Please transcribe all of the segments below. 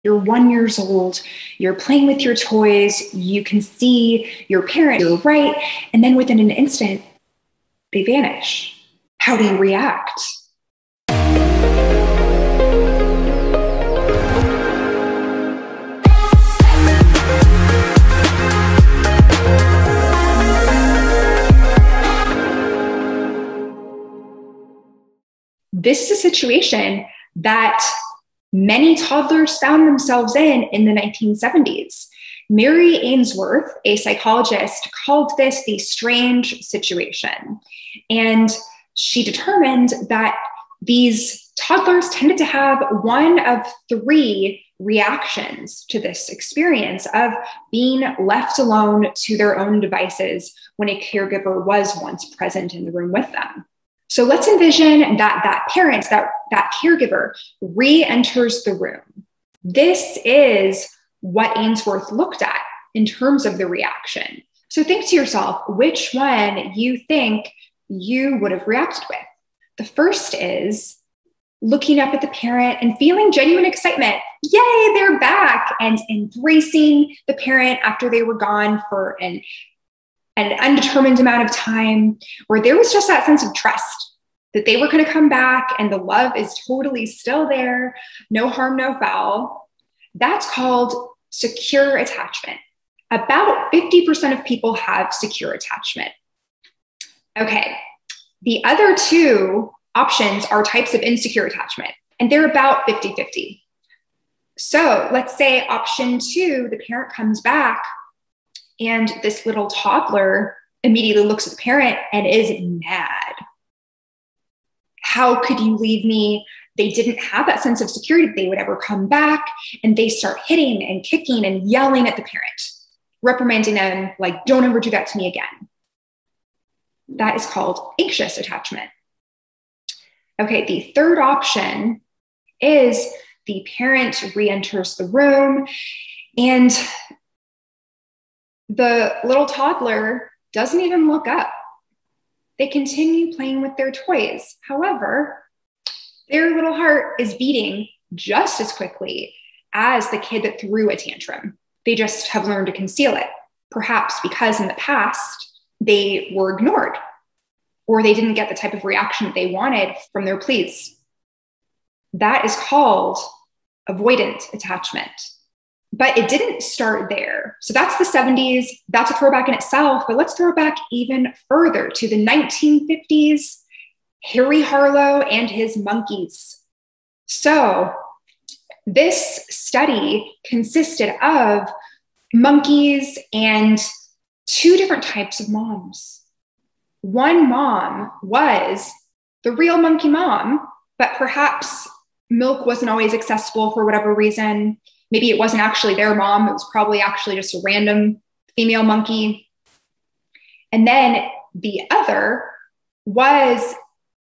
You're 1 year old, you're playing with your toys, you can see your parent, you're right, and then within an instant, they vanish. How do you react? This is a situation that many toddlers found themselves in the 1970s. Mary Ainsworth, a psychologist, called this the strange situation. And she determined that these toddlers tended to have one of three reactions to this experience of being left alone to their own devices when a caregiver was once present in the room with them. So let's envision that parent, that caregiver re-enters the room. This is what Ainsworth looked at in terms of the reaction. So think to yourself, which one you think you would have reacted with? The first is looking up at the parent and feeling genuine excitement. Yay, they're back, and embracing the parent after they were gone for an undetermined amount of time, where there was just that sense of trust that they were going to come back and the love is totally still there, no harm, no foul. That's called secure attachment. About 50% of people have secure attachment. Okay, the other two options are types of insecure attachment, and they're about 50-50. So let's say option two, the parent comes back and this little toddler immediately looks at the parent and is mad. How could you leave me? They didn't have that sense of security that they would ever come back, and they start hitting and kicking and yelling at the parent, reprimanding them like, don't ever do that to me again. That is called anxious attachment. Okay, the third option is the parent re-enters the room and the little toddler doesn't even look up. They continue playing with their toys. However, their little heart is beating just as quickly as the kid that threw a tantrum. They just have learned to conceal it, perhaps because in the past they were ignored or they didn't get the type of reaction that they wanted from their pleas. That is called avoidant attachment. But it didn't start there. So that's the 70s. That's a throwback in itself. But let's throw back even further to the 1950s, Harry Harlow and his monkeys. So this study consisted of monkeys and two different types of moms. One mom was the real monkey mom, but perhaps milk wasn't always accessible for whatever reason. Maybe it wasn't actually their mom. It was probably actually just a random female monkey. And then the other was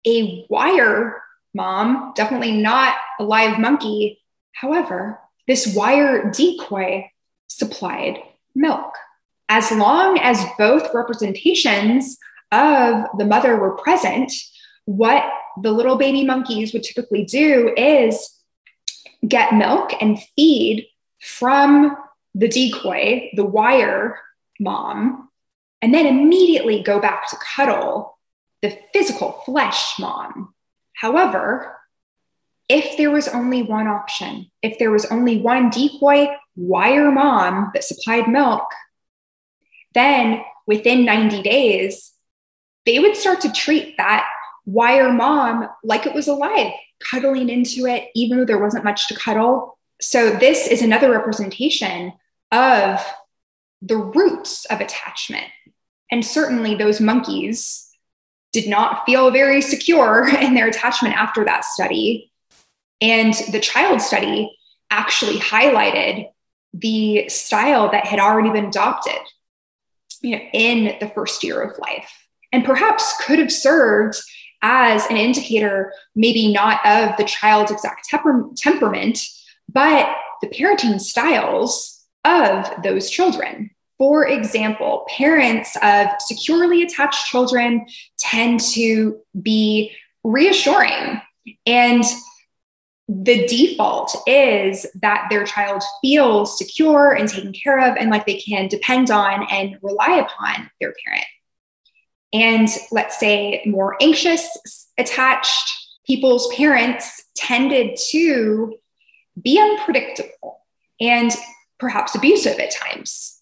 a wire mom, definitely not a live monkey. However, this wire decoy supplied milk. As long as both representations of the mother were present, what the little baby monkeys would typically do is get milk and feed from the decoy, the wire mom, and then immediately go back to cuddle the physical flesh mom. However, if there was only one option, if there was only one decoy wire mom that supplied milk, then within 90 days, they would start to treat that wire mom like it was alive, cuddling into it, even though there wasn't much to cuddle. So this is another representation of the roots of attachment. And certainly those monkeys did not feel very secure in their attachment after that study. And the child study actually highlighted the style that had already been adopted, in the first year of life, and perhaps could have served as an indicator, maybe not of the child's exact temperament, but the parenting styles of those children. For example, parents of securely attached children tend to be reassuring and the default is that their child feels secure and taken care of and like they can depend on and rely upon their parent. And let's say more anxious, attached people's parents tended to be unpredictable and perhaps abusive at times,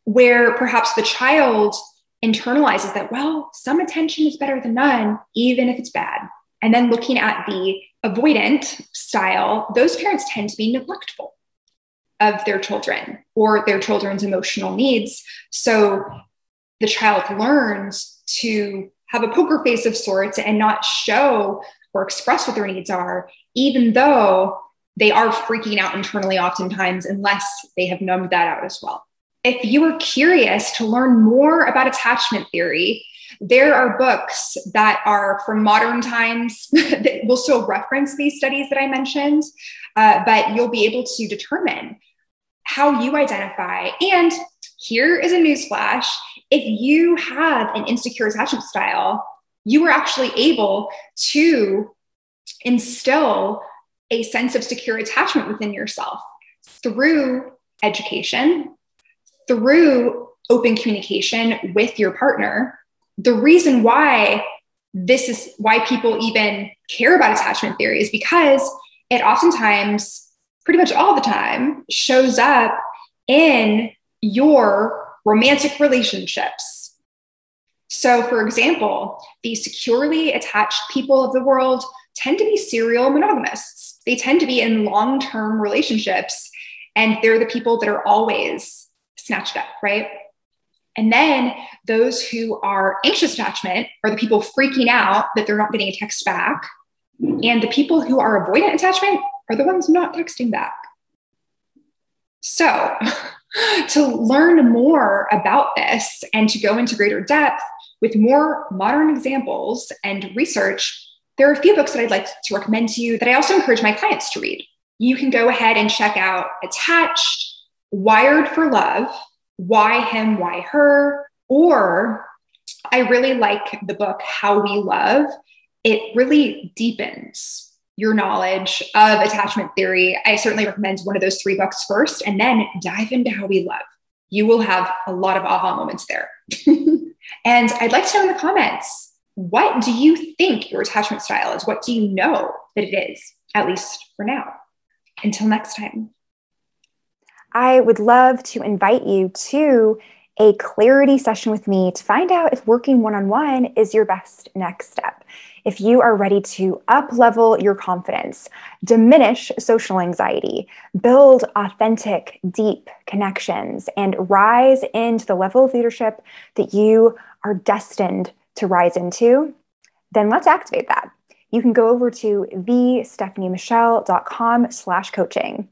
where perhaps the child internalizes that, well, some attention is better than none, even if it's bad. And then looking at the avoidant style, those parents tend to be neglectful of their children or their children's emotional needs. So the child learns to have a poker face of sorts and not show or express what their needs are, even though they are freaking out internally oftentimes, unless they have numbed that out as well. If you are curious to learn more about attachment theory, there are books that are from modern times that will still reference these studies that I mentioned, but you'll be able to determine how you identify. And here is a newsflash. If you have an insecure attachment style, you are actually able to instill a sense of secure attachment within yourself through education, through open communication with your partner. The reason why this is why people even care about attachment theory is because it oftentimes, pretty much all the time, shows up in your romantic relationships. So, for example, the securely attached people of the world tend to be serial monogamists. They tend to be in long-term relationships, and they're the people that are always snatched up, right? And then those who are anxious attachment are the people freaking out that they're not getting a text back. And the people who are avoidant attachment are the ones not texting back. So to learn more about this and to go into greater depth with more modern examples and research, there are a few books that I'd like to recommend to you that I also encourage my clients to read. You can go ahead and check out Attached, Wired for Love, Why Him, Why Her, or I really like the book How We Love. It really deepens your knowledge of attachment theory. I certainly recommend one of those 3 books first, and then dive into How We Love. You will have a lot of aha moments there. And I'd like to know in the comments, what do you think your attachment style is? What do you know that it is, at least for now? Until next time. I would love to invite you to a clarity session with me to find out if working one-on-one is your best next step. If you are ready to up-level your confidence, diminish social anxiety, build authentic, deep connections, and rise into the level of leadership that you are destined to rise into, then let's activate that. You can go over to thestephaniemichelle.com/coaching.